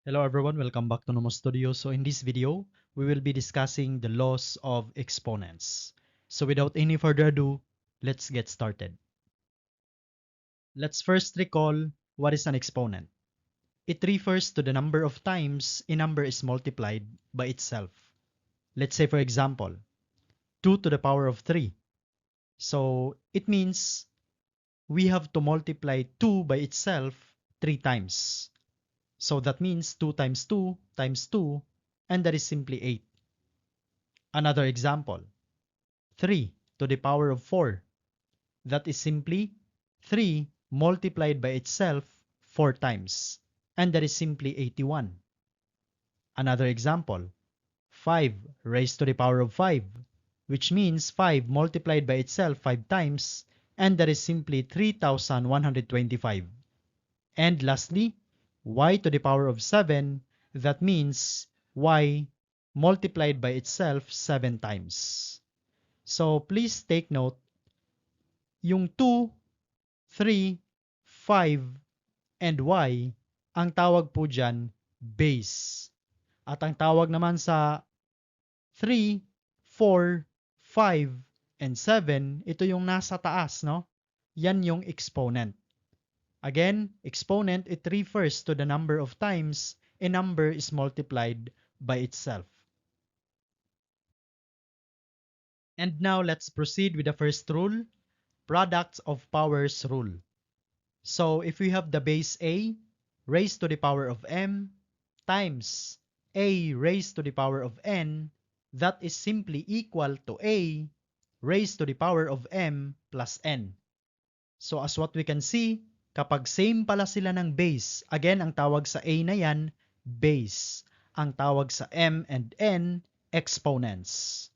Hello everyone, welcome back to Nomo Studio. So in this video, we will be discussing the laws of exponents. So without any further ado, let's get started. Let's first recall what is an exponent. It refers to the number of times a number is multiplied by itself. Let's say for example, 2 to the power of 3. So it means we have to multiply 2 by itself 3 times. So that means 2 times 2 times 2, and that is simply 8. Another example, 3 to the power of 4. That is simply 3 multiplied by itself 4 times, and that is simply 81. Another example, 5 raised to the power of 5, which means 5 multiplied by itself 5 times, and that is simply 3,125. And lastly, y to the power of 7, that means y multiplied by itself 7 times. So please take note, yung 2, 3, 5, and y, ang tawag po dyan, base. At ang tawag naman sa 3, 4, 5, and 7, ito yung nasa taas, no? Yan yung exponent. Again, exponent, it refers to the number of times a number is multiplied by itself. And now let's proceed with the first rule, products of powers rule. So if we have the base a raised to the power of m times a raised to the power of n, that is simply equal to a raised to the power of m plus n. So as what we can see, kapag same pala sila ng base, again ang tawag sa a na yan, base. Ang tawag sa m and n, exponents.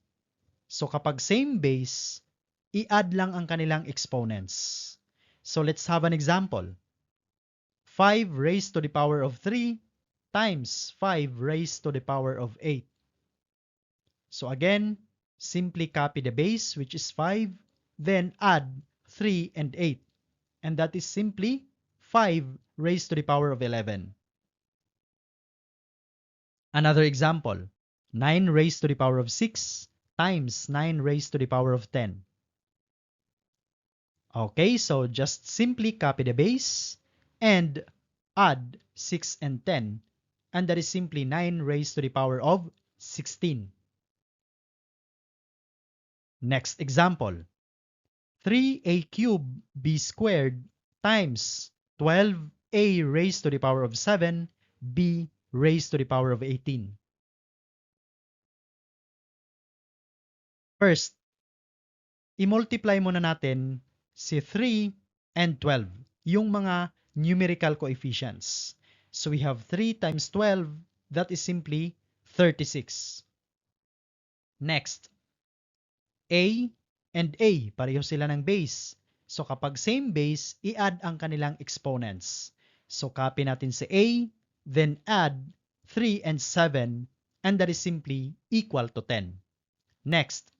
So kapag same base, i-add lang ang kanilang exponents. So let's have an example. 5 raised to the power of 3 times 5 raised to the power of 8. So again, simply copy the base, which is 5, then add 3 and 8. And that is simply 5 raised to the power of 11. Another example, 9 raised to the power of 6 times 9 raised to the power of 10. Okay, so just simply copy the base and add 6 and 10, and that is simply 9 raised to the power of 16. Next example, 3a cubed b squared times 12a raised to the power of 7 b raised to the power of 18. First, i-multiply muna natin si 3 and 12, yung mga numerical coefficients. So we have 3 times 12, that is simply 36. Next, a and a, pareho sila ng base. So kapag same base, i-add ang kanilang exponents. So copy natin si a, then add 3 and 7, and that is simply equal to 10. Next,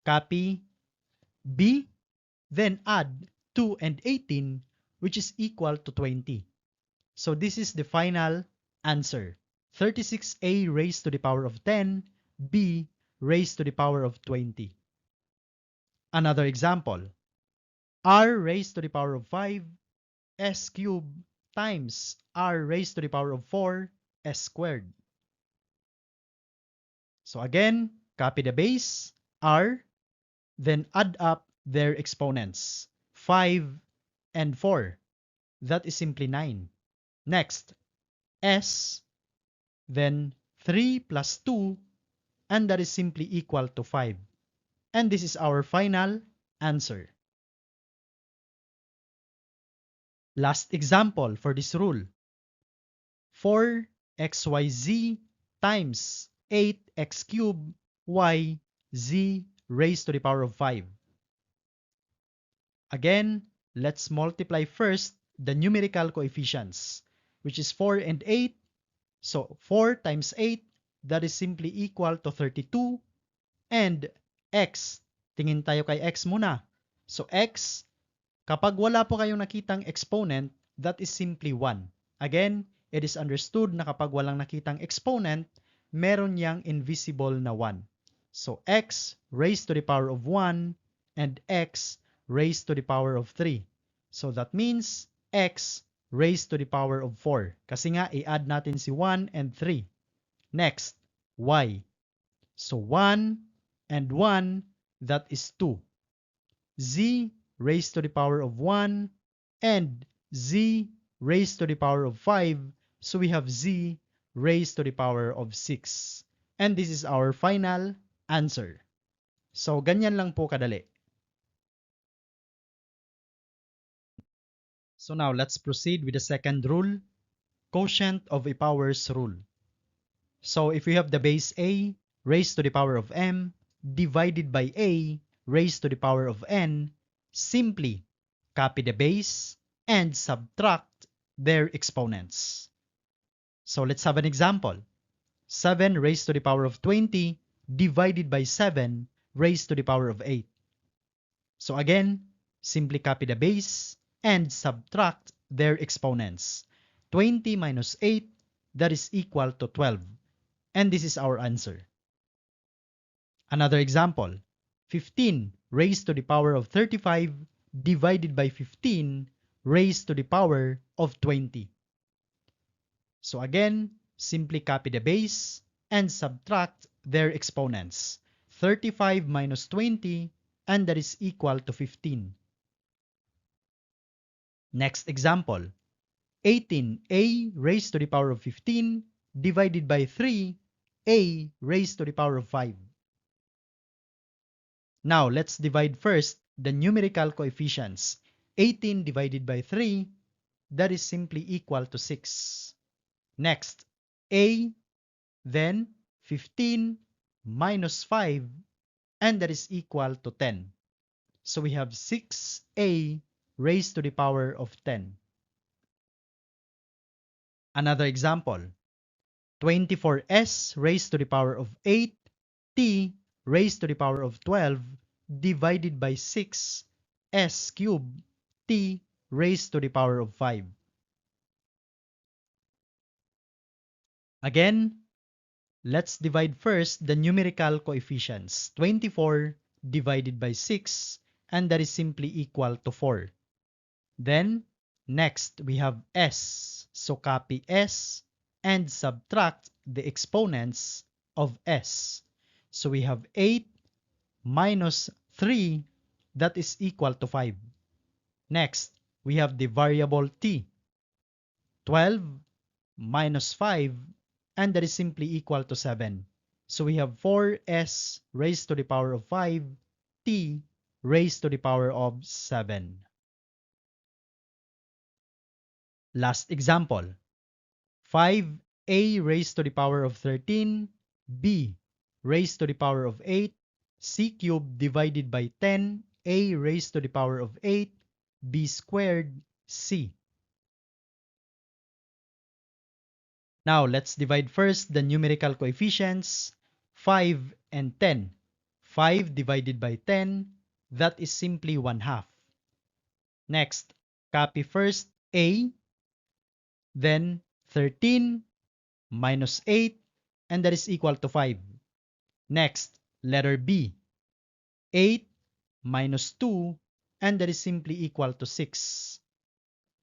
copy b, then add 2 and 18, which is equal to 20. So this is the final answer. 36a raised to the power of 10, b raised to the power of 20. Another example, r raised to the power of 5, s cubed times r raised to the power of 4, s squared. So again, copy the base, r, then add up their exponents, 5 and 4. That is simply 9. Next, s, then 3 plus 2, and that is simply equal to 5. And this is our final answer. Last example for this rule, 4xyz times 8x cubed y z raised to the power of 5. Again, let's multiply first the numerical coefficients, which is 4 and 8. So 4 times 8, that is simply equal to 32. And x, tingin tayo kay x muna. So x, kapag wala po kayong nakitang exponent, that is simply 1. Again, it is understood na kapag walang nakitang exponent, meron niyang invisible na 1. So x raised to the power of 1 and x raised to the power of 3. So that means x raised to the power of 4. Kasi nga, i-add natin si 1 and 3. Next, y. So 1 and 1, that is 2. Z raised to the power of 1 and z raised to the power of 5. So we have z raised to the power of 6. And this is our final answer. So ganyan lang po kadali. So now let's proceed with the second rule, quotient of a powers rule. So if we have the base a raised to the power of m divided by a raised to the power of n, simply copy the base and subtract their exponents. So let's have an example. 7 raised to the power of 20 divided by 7 raised to the power of 8. So again, simply copy the base and subtract their exponents. 20 minus 8, that is equal to 12. And this is our answer. Another example, 15 raised to the power of 35 divided by 15 raised to the power of 20. So again, simply copy the base and subtract their exponents. 35 minus 20, and that is equal to 15. Next example, 18a raised to the power of 15 divided by 3a raised to the power of 5. Now, let's divide first the numerical coefficients. 18 divided by 3, that is simply equal to 6. Next, a, then 15 minus 5, and that is equal to 10. So we have 6a raised to the power of 10. Another example, 24s raised to the power of 8, t raised to the power of 12 divided by 6 s cubed t raised to the power of 5. Again, let's divide first the numerical coefficients. 24 divided by 6, and that is simply equal to 4. Then, next, we have s. So copy s and subtract the exponents of s. So we have 8 minus 3, that is equal to 5. Next, we have the variable t. 12 minus 5, and that is simply equal to 7. So we have 4s raised to the power of 5, t raised to the power of 7. Last example, 5a raised to the power of 13, b raised to the power of 8, c cubed divided by 10, a raised to the power of 8, b squared, c. Now, let's divide first the numerical coefficients, 5 and 10. 5 divided by 10, that is simply 1/2. Next, copy first a, then 13 minus 8, and that is equal to 5. Next, letter B, 8 minus 2, and that is simply equal to 6.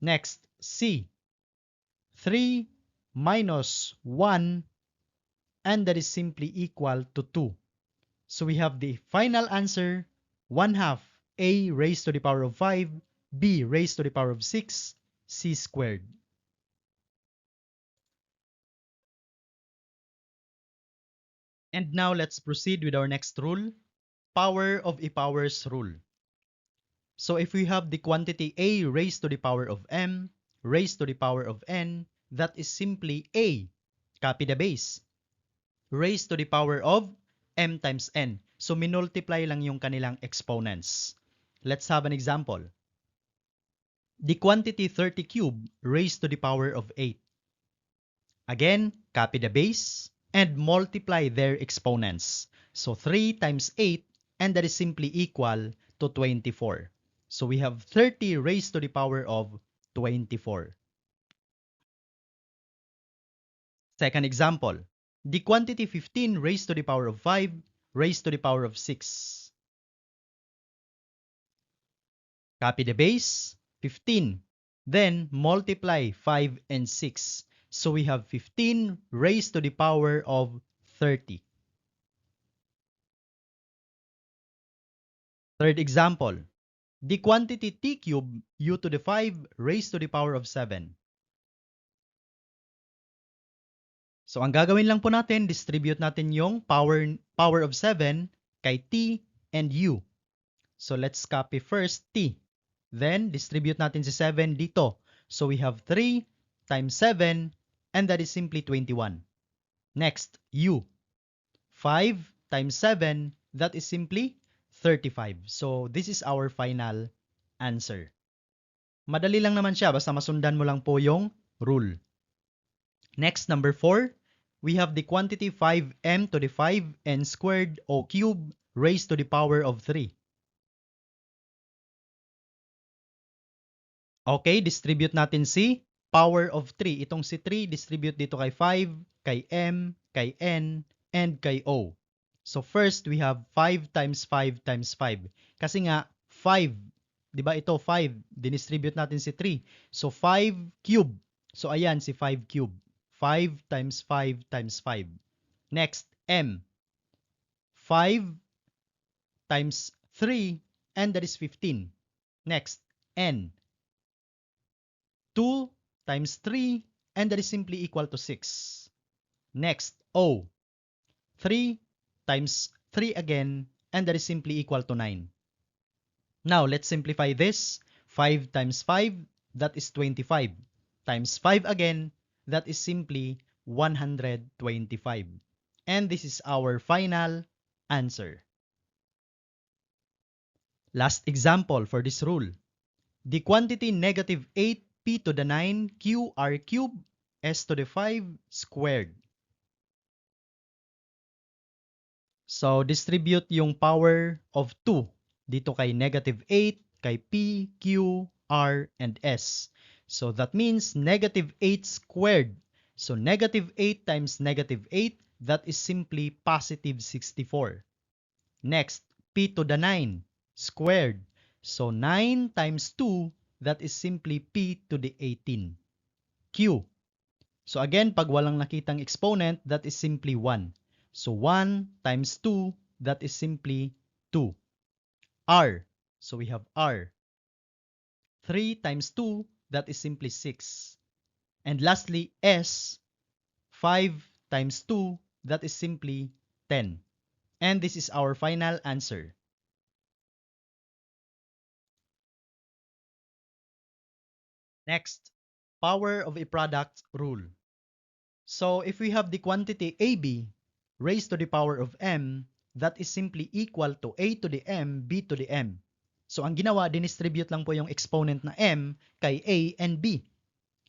Next, C, 3 minus 1, and that is simply equal to 2. So we have the final answer, 1/2 a raised to the power of 5, b raised to the power of 6, c squared. And now let's proceed with our next rule, power of a powers rule. So if we have the quantity a raised to the power of m raised to the power of n, that is simply a, copy the base, raised to the power of m times n. So minultiply lang yung kanilang exponents. Let's have an example. The quantity 30 cubed raised to the power of 8. Again, copy the base and multiply their exponents. So 3 times 8, and that is simply equal to 24. So we have 30 raised to the power of 24. Second example, the quantity 15 raised to the power of 5 raised to the power of 6. Copy the base, 15. Then multiply 5 and 6. So we have 15 raised to the power of 30. Third example, the quantity t cubed u to the 5 raised to the power of 7. So ang gagawin lang po natin, distribute natin yung power of 7 kay t and u. So let's copy first t. Then distribute natin si 7 dito. So we have 3 times 7 and that is simply 21. Next, u. 5 times 7, that is simply 35. So this is our final answer. Madali lang naman siya, basta masundan mo lang po yung rule. Next, number 4, we have the quantity 5m to the 5n squared o cube raised to the power of 3. Okay, distribute natin si power of 3. Itong si 3, distribute dito kay 5, kay m, kay n, and kay o. So first, we have 5 times 5 times 5. Kasi nga, 5, di ba ito 5, dinistribute natin si 3. So 5 cube. So ayan, si 5 cube. 5 times 5 times 5. Next, m. 5 times 3, and that is 15. Next, n. 2 times 3, and that is simply equal to 6. Next, o. 3 times 3 again, and that is simply equal to 9. Now, let's simplify this. 5 times 5, that is 25. Times 5 again, that is simply 125. And this is our final answer. Last example for this rule. The quantity negative 8p to the 9 qr cubed s to the 5 squared. So, distribute yung power of 2 dito kay negative 8, kay p, q, r, and s. So, that means negative 8 squared. So, negative 8 times negative 8, that is simply positive 64. Next, p to the 9 squared. So, 9 times 2, that is simply p to the 18. Q. So, again, pag walang nakitang exponent, that is simply 1. So 1 times 2, that is simply 2. R, so we have R. 3 times 2, that is simply 6. And lastly, S, 5 times 2, that is simply 10. And this is our final answer. Next, power of a product rule. So if we have the quantity AB raised to the power of m, that is simply equal to a to the m, b to the m. So ang ginawa, dinistribute lang po yung exponent na m kay a and b.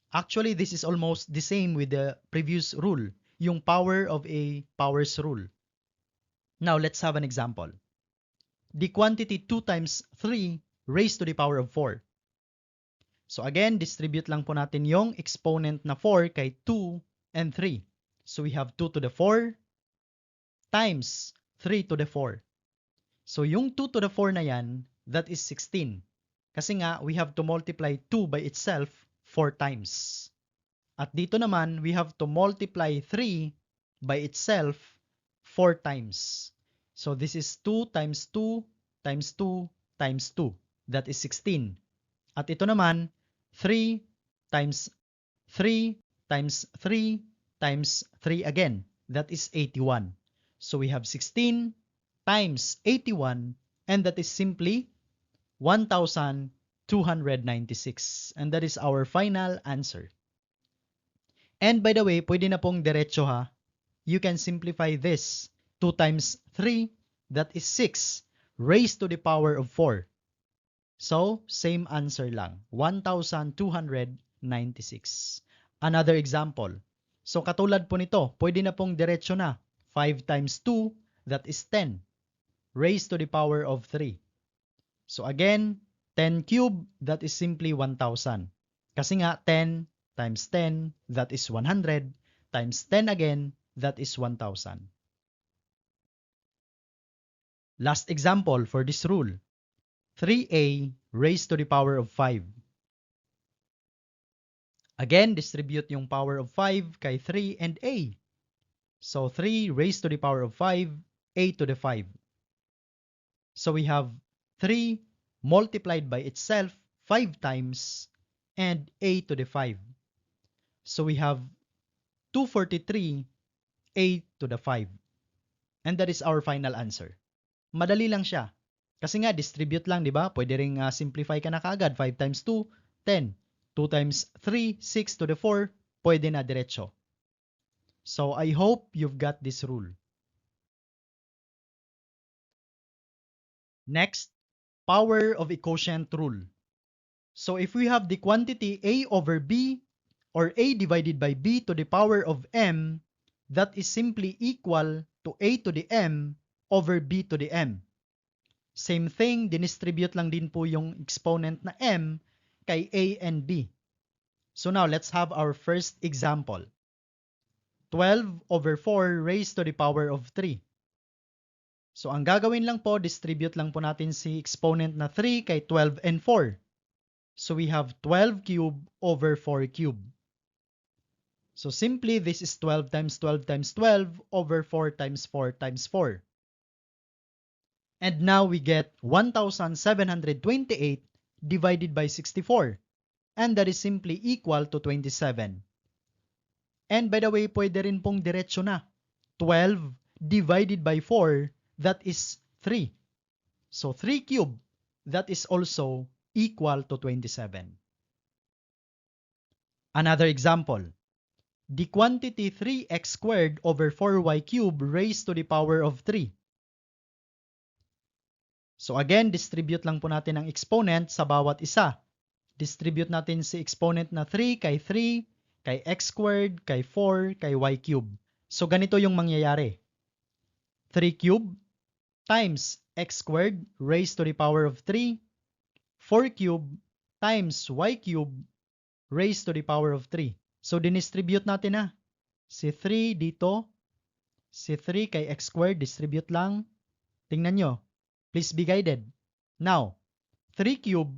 Actually, this is almost the same with the previous rule, yung power of a powers rule. Now, let's have an example. The quantity 2 times 3 raised to the power of 4. So again, distribute lang po natin yung exponent na 4 kay 2 and 3. So we have 2 to the 4 times 3 to the 4. So yung 2 to the 4 na yan, that is 16. Kasi nga, we have to multiply 2 by itself 4 times. At dito naman, we have to multiply 3 by itself 4 times. So this is 2 times 2 times 2 times 2. That is 16. At ito naman, 3 times 3 times 3 times 3 again. That is 81. So we have 16 times 81, and that is simply 1,296. And that is our final answer. And by the way, pwede na pong diretso ha. You can simplify this. 2 times 3, that is 6, raised to the power of 4. So, same answer lang, 1,296. Another example. So, katulad po nito, pwede na pong diretso na. 5 times 2, that is 10, raised to the power of 3. So, again, 10 cube, that is simply 1,000. Kasi nga, 10 times 10, that is 100. times 10 again, that is 1,000. Last example for this rule, 3a raised to the power of 5. Again, distribute yung power of 5 kay 3 and a. So 3 raised to the power of 5, a to the 5. So we have 3 multiplied by itself 5 times and a to the 5. So we have 243 a to the 5. And that is our final answer. Madali lang siya. Kasi nga, distribute lang, di ba? Pwede ring simplify ka na kaagad. 5 times 2, 10. 2 times 3, 6 to the 4. Pwede na diretso. So, I hope you've got this rule. Next, power of a quotient rule. So, if we have the quantity a over b, or a divided by b to the power of m, that is simply equal to a to the m over b to the m. Same thing, dinistribute lang din po yung exponent na m kay a and b. So now, let's have our first example. 12 over 4 raised to the power of 3. So ang gagawin lang po, distribute lang po natin si exponent na 3 kay 12 and 4. So we have 12 cube over 4 cube. So simply, this is 12 times 12 times 12 over 4 times 4 times 4. And now we get 1,728 divided by 64. And that is simply equal to 27. And by the way, pwede rin pong diretso na. 12 divided by 4, that is 3. So 3 cube, that is also equal to 27. Another example. The quantity 3x squared over 4y cubed raised to the power of 3. So again, distribute lang po natin ang exponent sa bawat isa. Distribute natin si exponent na 3 kay 3, kay x squared, kay 4, kay y cubed. So ganito yung mangyayari. 3 cubed times x squared raised to the power of 3, 4 cubed times y cubed raised to the power of 3. So dinistribute natin na. Si 3 dito, si 3 kay x squared, distribute lang. Tingnan nyo. Please be guided. Now, 3 cubed,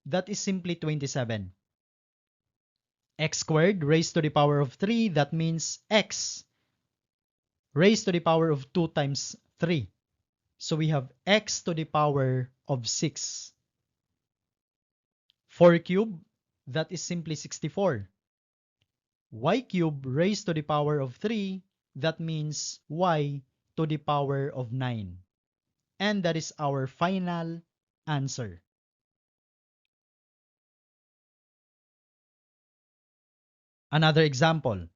that is simply 27. X squared raised to the power of 3, that means x raised to the power of 2 times 3. So we have x to the power of 6. 4 cubed, that is simply 64. Y cubed raised to the power of 3, that means y to the power of 9. And that is our final answer. Another example.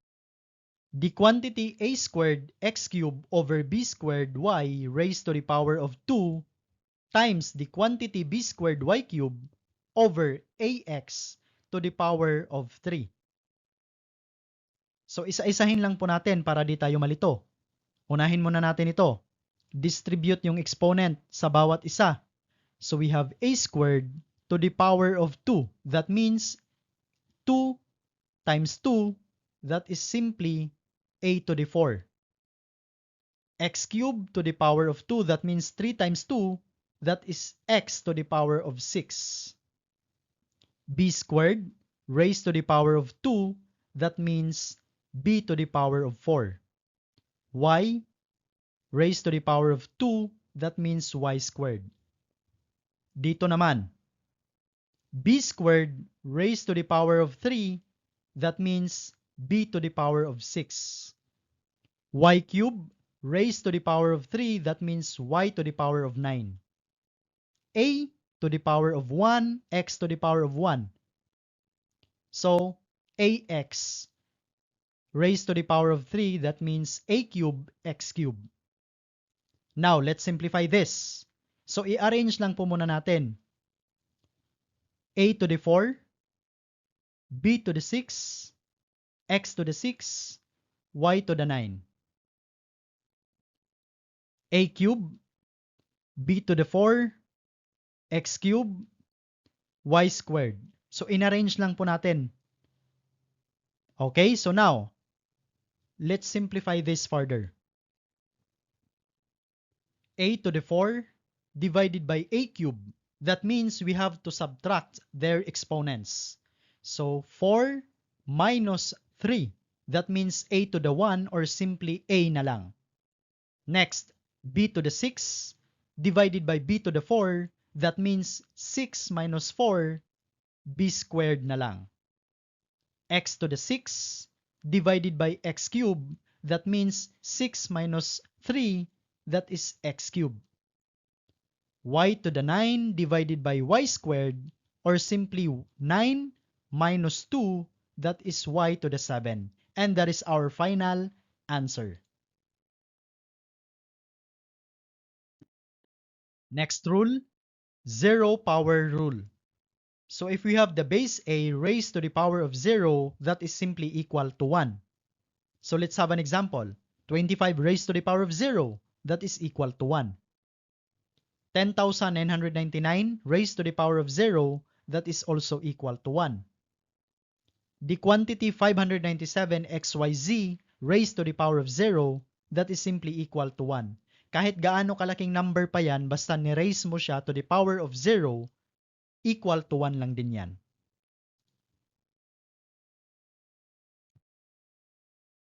The quantity a squared x cubed over b squared y raised to the power of 2 times the quantity b squared y cubed over ax to the power of 3. So isa-isahin lang po natin para di tayo malito. Unahin muna natin ito. Distribute yung exponent sa bawat isa. So we have a squared to the power of 2. That means 2 times 2, that is simply a to the 4. X cubed to the power of 2, that means 3 times 2, that is x to the power of 6. B squared raised to the power of 2, that means b to the power of 4. Y raised to the power of 2, that means y squared. Dito naman, b squared raised to the power of 3, that means b to the power of 6. Y cubed raised to the power of 3, that means y to the power of 9. A to the power of 1, x to the power of 1. So, ax raised to the power of 3, that means a cubed, x cubed. Now, let's simplify this. So, i-arrange lang po muna natin. A to the 4, b to the 6, x to the 6, y to the 9. A cubed, b to the 4, x cubed, y squared. So, in-arrange lang po natin. Okay, so now, let's simplify this further. A to the 4 divided by a cube. That means we have to subtract their exponents. So 4 minus 3. That means a to the 1 or simply a na lang. Next, b to the 6 divided by b to the 4. That means 6 minus 4, b squared na lang. X to the 6 divided by x cubed. That means 6 minus 3, that is x cubed. Y to the 9 divided by y squared, or simply 9 minus 2, that is y to the 7. And that is our final answer. Next rule, zero power rule. So if we have the base a raised to the power of 0, that is simply equal to 1. So let's have an example. 25 raised to the power of 0, that is equal to 1. 10,999 raised to the power of 0, that is also equal to 1. The quantity 597xyz raised to the power of 0, that is simply equal to 1. Kahit gaano kalaking number pa yan, basta ni-raise mo siya to the power of 0, equal to 1 lang din yan.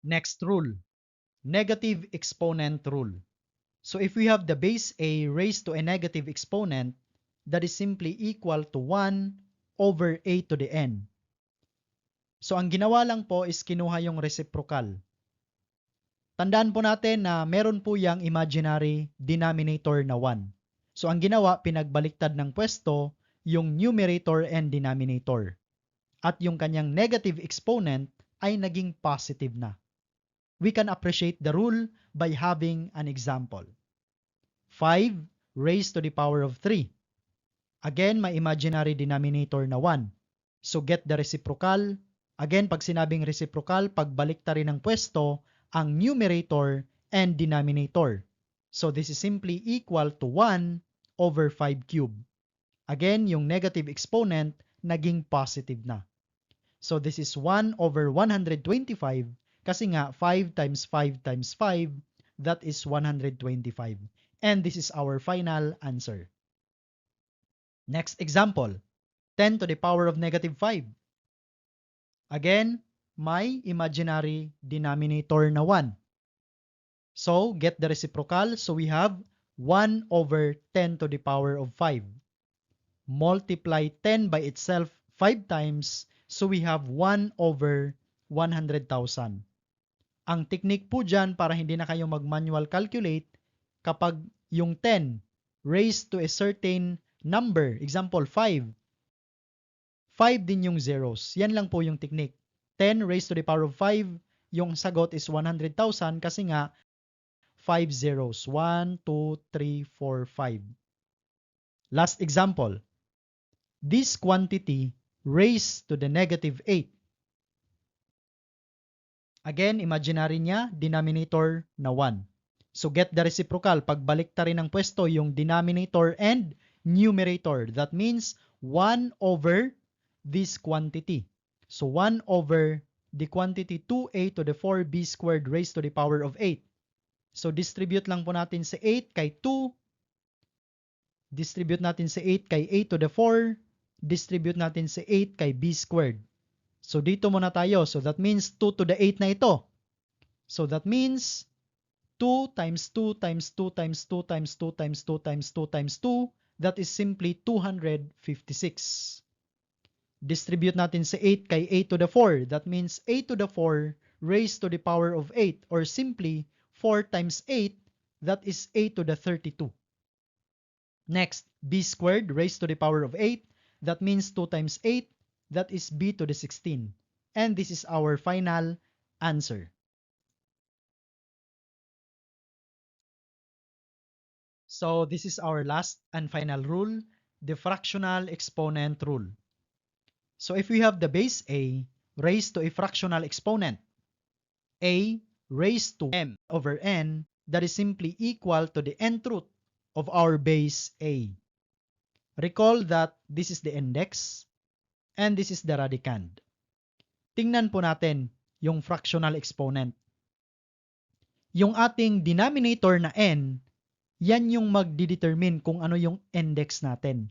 Next rule, negative exponent rule. So if we have the base a raised to a negative exponent, that is simply equal to 1 over a to the n. So ang ginawa lang po is kinuha yung reciprocal. Tandaan po natin na meron po yung imaginary denominator na 1. So ang ginawa, pinagbaliktad ng pwesto yung numerator and denominator. At yung kanyang negative exponent ay naging positive na. We can appreciate the rule by having an example. 5 raised to the power of 3. Again, may imaginary denominator na 1. So get the reciprocal. Again, pag sinabing reciprocal, pagbalik ta rin ng pwesto ang numerator and denominator. So this is simply equal to 1 over 5 cubed. Again, yung negative exponent naging positive na. So this is 1 over 125 kasi nga 5 times 5 times 5, that is 125. And this is our final answer. Next example, 10 to the power of negative 5. Again, may imaginary denominator na 1. So, get the reciprocal. So, we have 1 over 10 to the power of 5. Multiply 10 by itself 5 times. So, we have 1 over 100,000. Ang technique po dyan para hindi na kayo mag-manual calculate, kapag yung 10 raised to a certain number, example 5, 5 din yung zeros. Yan lang po yung technique. 10 raised to the power of 5, yung sagot is 100,000 kasi nga 5 zeros. 1, 2, 3, 4, 5. Last example. This quantity raised to the negative 8. Again, imaginary niya, denominator na 1. So get the reciprocal. Pagbalik ta rin ng pwesto yung denominator and numerator. That means 1 over this quantity. So 1 over the quantity 2a to the 4b squared raised to the power of 8. So distribute lang po natin sa 8 kay 2. Distribute natin sa 8 kay a to the 4. Distribute natin sa 8 kay b squared. So dito muna tayo. So that means 2 to the 8 na ito. So that means 2 times 2 times 2 times 2 times 2 times 2 times 2 times 2. That is simply 256. Distribute natin sa 8 kay a to the 4. That means a to the 4 raised to the power of 8. Or simply 4 times 8. That is a to the 32. Next, b squared raised to the power of 8. That means 2 times 8. That is b to the 16. And this is our final answer. So this is our last and final rule, the fractional exponent rule. So if we have the base a raised to a fractional exponent, a raised to m over n, that is simply equal to the nth root of our base a. Recall that this is the index and this is the radicand. Tingnan po natin yung fractional exponent. Yung ating denominator na n, yan yung magdidetermine kung ano yung index natin.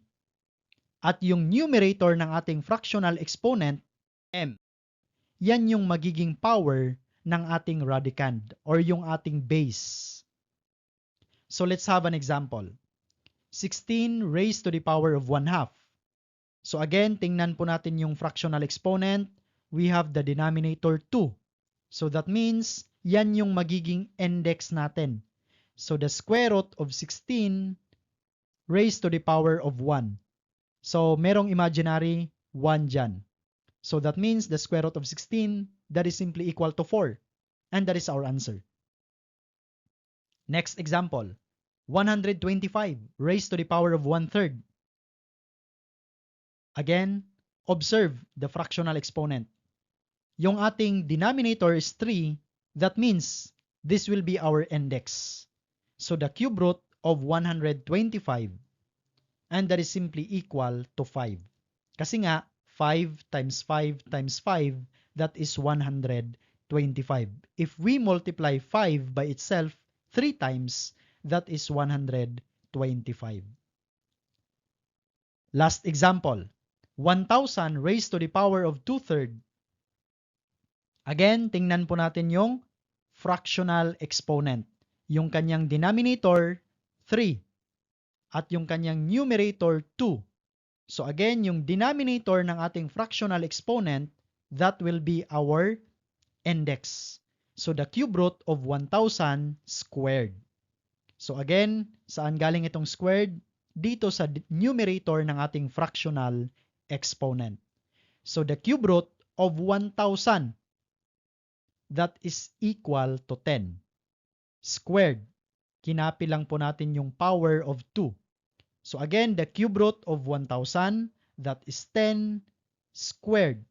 At yung numerator ng ating fractional exponent, m, yan yung magiging power ng ating radicand or yung ating base. So let's have an example. 16 raised to the power of 1/2. So again, tingnan po natin yung fractional exponent. We have the denominator 2. So that means, yan yung magiging index natin. So the square root of 16 raised to the power of 1. So merong imaginary 1 dyan. So that means the square root of 16, that is simply equal to 4. And that is our answer. Next example. 125 raised to the power of 1/3. Again, observe the fractional exponent. Yung ating denominator is 3, that means this will be our index. So the cube root of 125, and that is simply equal to 5. Kasi nga, 5 times 5 times 5, that is 125. If we multiply 5 by itself 3 times, that is 125. Last example, 1,000 raised to the power of 2/3. Again, tingnan po natin yung fractional exponent. Yung kanyang denominator, 3. At yung kanyang numerator, 2. So again, yung denominator ng ating fractional exponent, that will be our index. So the cube root of 1,000 squared. So again, saan galing itong squared? Dito sa numerator ng ating fractional exponent. So the cube root of 1,000, that is equal to 10. Squared, kinapi lang po natin yung power of 2. So again, the cube root of 1,000, that is 10 squared.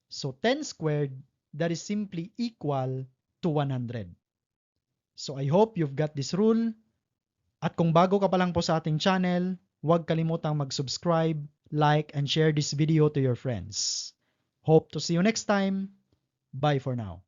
So 10 squared, that is simply equal to 100. So I hope you've got this rule. At kung bago ka pa lang po sa ating channel, huwag kalimutang mag-subscribe, like, and share this video to your friends. Hope to see you next time. Bye for now.